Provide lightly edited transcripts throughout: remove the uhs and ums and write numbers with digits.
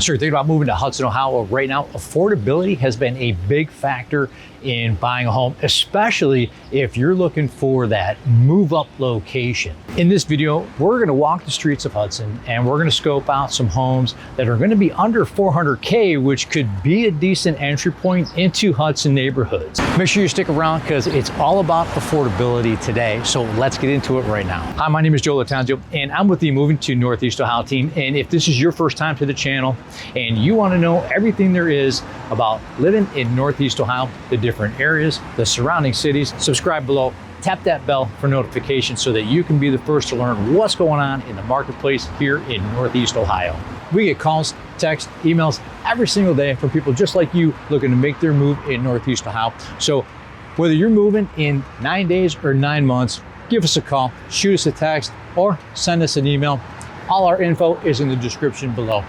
So you're thinking about moving to Hudson, Ohio right now. Affordability has been a big factor in buying a home, especially if you're looking for that move-up location. In this video, we're gonna walk the streets of Hudson and we're gonna scope out some homes that are gonna be under 400K, which could be a decent entry point into Hudson neighborhoods. Make sure you stick around because it's all about affordability today. So let's get into it right now. Hi, my name is Joe Latanzio and I'm with the Moving to Northeast Ohio team. And if this is your first time to the channel and you wanna know everything there is about living in Northeast Ohio, the different areas, the surrounding cities, subscribe below, tap that bell for notifications so that you can be the first to learn what's going on in the marketplace here in Northeast Ohio. We get calls, texts, emails every single day from people just like you looking to make their move in Northeast Ohio. So whether you're moving in 9 days or 9 months, give us a call, shoot us a text, or send us an email. All our info is in the description below.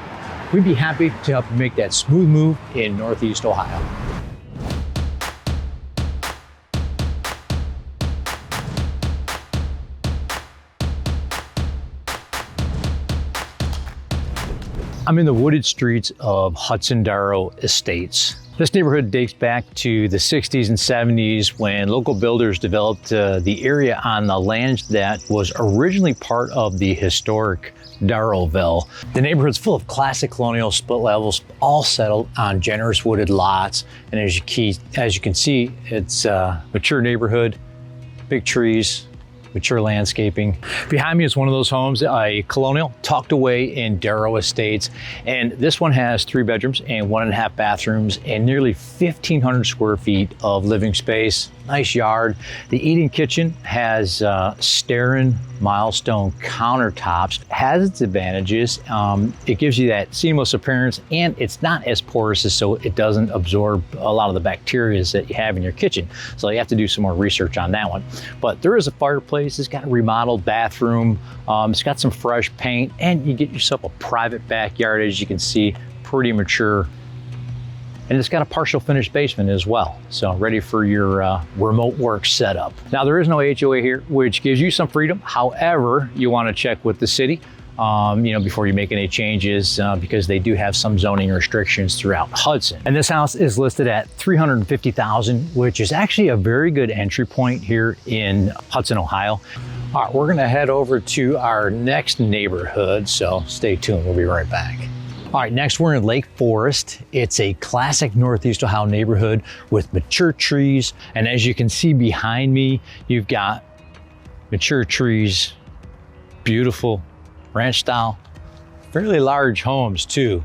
We'd be happy to help you make that smooth move in Northeast Ohio. I'm in the wooded streets of Hudson Darrow Estates. This neighborhood dates back to the 60s and 70s when local builders developed the area on the land that was originally part of the historic Darrowville. The neighborhood's full of classic colonial split levels, all settled on generous wooded lots. And as you can see, it's a mature neighborhood, big trees, mature landscaping. Behind me is one of those homes, a colonial tucked away in Darrow Estates. And this one has 3 bedrooms and 1.5 bathrooms and nearly 1,500 square feet of living space. Nice yard. The eating kitchen has Starin milestone countertops. Has its advantages. It gives you that seamless appearance and it's not as porous, so it doesn't absorb a lot of the bacteria that you have in your kitchen. So you have to do some more research on that one. But there is a fireplace. It's got a remodeled bathroom. It's got some fresh paint and you get yourself a private backyard, as you can see, pretty mature. And it's got a partial finished basement as well. So ready for your remote work setup. Now there is no HOA here, which gives you some freedom. However, you want to check with the city before you make any changes because they do have some zoning restrictions throughout Hudson. And this house is listed at $350,000, which is actually a very good entry point here in Hudson, Ohio. All right, we're gonna head over to our next neighborhood, so stay tuned, we'll be right back. All right, next we're in Lake Forest. It's a classic Northeast Ohio neighborhood with mature trees. And as you can see behind me, you've got mature trees, beautiful ranch style, fairly large homes too.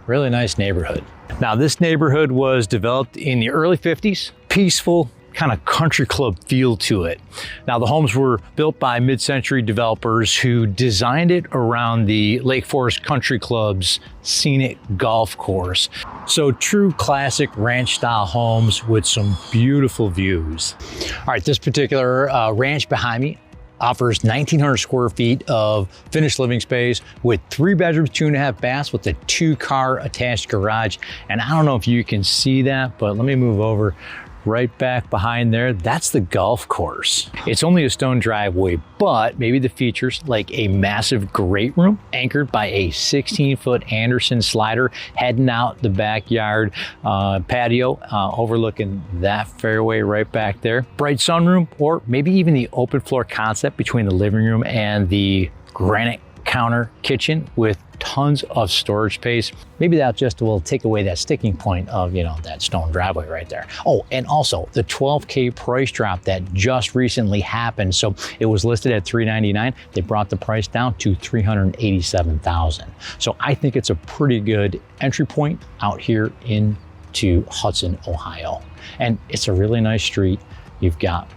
Really nice neighborhood. Now this neighborhood was developed in the early 50s, peaceful, kind of country club feel to it. Now the homes were built by mid-century developers who designed it around the Lake Forest Country Club's scenic golf course. So true classic ranch style homes with some beautiful views. All right, this particular ranch behind me offers 1,900 square feet of finished living space with 3 bedrooms, 2.5 baths with a 2-car attached garage. And I don't know if you can see that, but let me move over. Right back behind there, that's the golf course. It's only a stone driveway, but maybe the features like a massive great room anchored by a 16-foot Anderson slider heading out the backyard patio overlooking that fairway right back there. Bright sunroom, or maybe even the open floor concept between the living room and the granite counter kitchen with tons of storage space. Maybe that just will take away that sticking point of, that stone driveway right there. Oh, and also the $12K price drop that just recently happened. So it was listed at $399. They brought the price down to $387,000. So I think it's a pretty good entry point out here into Hudson, Ohio. And it's a really nice street. You've got,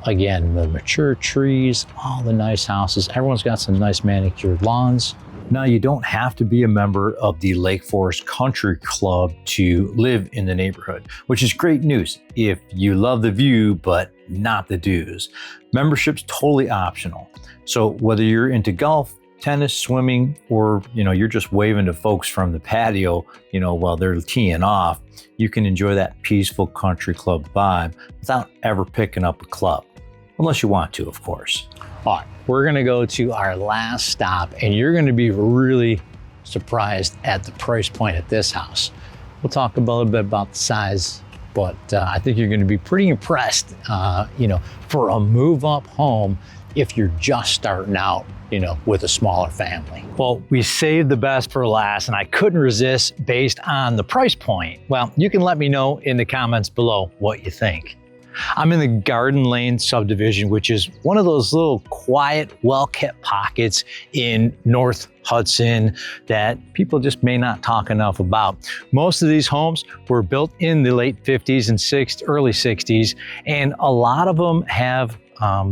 again, the mature trees, all the nice houses. Everyone's got some nice manicured lawns. Now, you don't have to be a member of the Lake Forest Country Club to live in the neighborhood, which is great news if you love the view, but not the dues. Membership's totally optional. So whether you're into golf, tennis, swimming, or you're just waving to folks from the patio, while they're teeing off, you can enjoy that peaceful country club vibe without ever picking up a club, unless you want to, of course. All right, we're gonna go to our last stop, and you're gonna be really surprised at the price point at this house. We'll talk a little bit about the size, but I think you're going to be pretty impressed, for a move-up home if you're just starting out, with a smaller family. Well, we saved the best for last, and I couldn't resist based on the price point. Well, you can let me know in the comments below what you think. I'm in the Garden Lane subdivision, which is one of those little quiet, well-kept pockets in North Hudson that people just may not talk enough about. Most of these homes were built in the late 50s and early 60s, and a lot of them have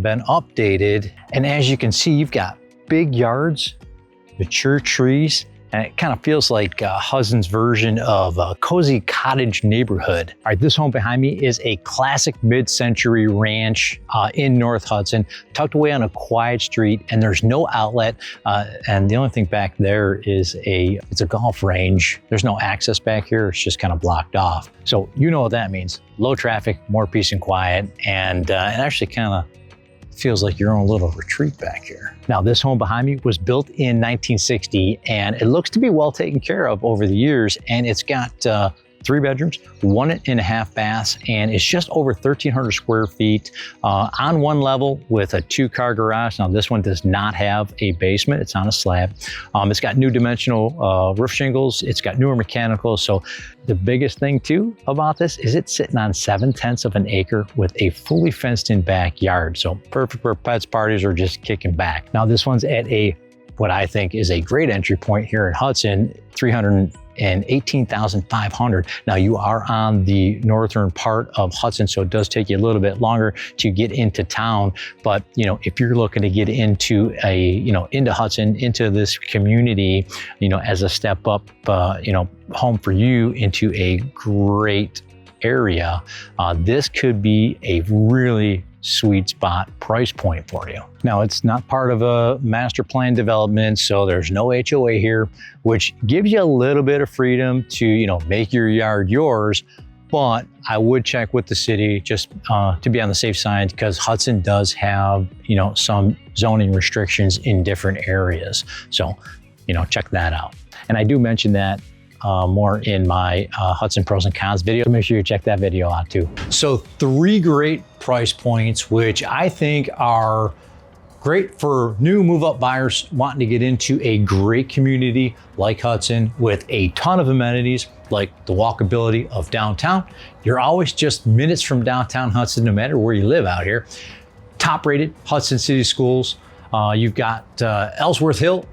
been updated. And as you can see, you've got big yards, mature trees, and it kind of feels like Hudson's version of a cozy cottage neighborhood. All right, this home behind me is a classic mid-century ranch in North Hudson, tucked away on a quiet street, and there's no outlet. And the only thing back there is it's a golf range. There's no access back here. It's just kind of blocked off. So you know what that means. Low traffic, more peace and quiet, and it actually kind of feels like your own little retreat back here. Now, this home behind me was built in 1960, and it looks to be well taken care of over the years, and it's got 3 bedrooms, 1.5 baths, and it's just over 1,300 square feet on one level with a 2-car garage. Now, this one does not have a basement. It's on a slab. It's got new dimensional roof shingles. It's got newer mechanicals. So the biggest thing too about this is it's sitting on 7/10 of an acre with a fully fenced in backyard. So perfect for pets, parties, or just kicking back. Now, this one's at what I think is a great entry point here in Hudson, $318,500. Now, you are on the northern part of Hudson, so it does take you a little bit longer to get into town. But if you're looking to get into into Hudson, into this community, as a step up, home for you into a great area, this could be a really sweet spot price point for you. Now, it's not part of a master plan development, so there's no HOA here, which gives you a little bit of freedom to, make your yard yours. But I would check with the city just to be on the safe side, because Hudson does have, some zoning restrictions in different areas. So, check that out. And I do mention that more in my Hudson pros and cons video, so make sure you check that video out too. So 3 great price points, which I think are great for new move-up buyers wanting to get into a great community like Hudson with a ton of amenities like the walkability of downtown. You're always just minutes from downtown Hudson, no matter where you live out here. Top-rated Hudson City Schools. You've got Ellsworth Hill,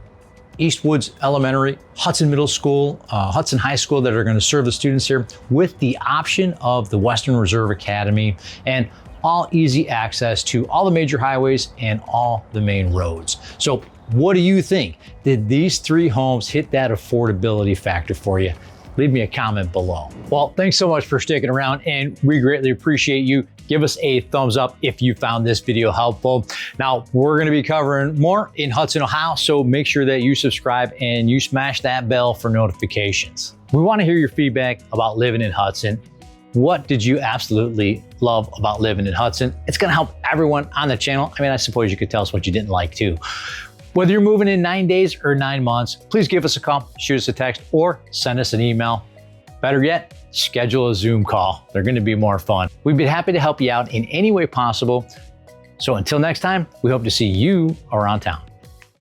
Eastwoods Elementary, Hudson Middle School, Hudson High School that are going to serve the students here, with the option of the Western Reserve Academy, and all easy access to all the major highways and all the main roads. So what do you think? Did these 3 homes hit that affordability factor for you? Leave me a comment below. Well, thanks so much for sticking around, and we greatly appreciate you. Give us a thumbs up if you found this video helpful. Now, we're going to be covering more in Hudson, Ohio, so make sure that you subscribe and you smash that bell for notifications. We want to hear your feedback about living in Hudson. What did you absolutely love about living in Hudson? It's going to help everyone on the channel. I mean, I suppose you could tell us what you didn't like too. Whether you're moving in 9 days or 9 months, please give us a call, shoot us a text, or send us an email. Better yet, schedule a Zoom call. They're going to be more fun. We'd be happy to help you out in any way possible. So until next time, we hope to see you around town.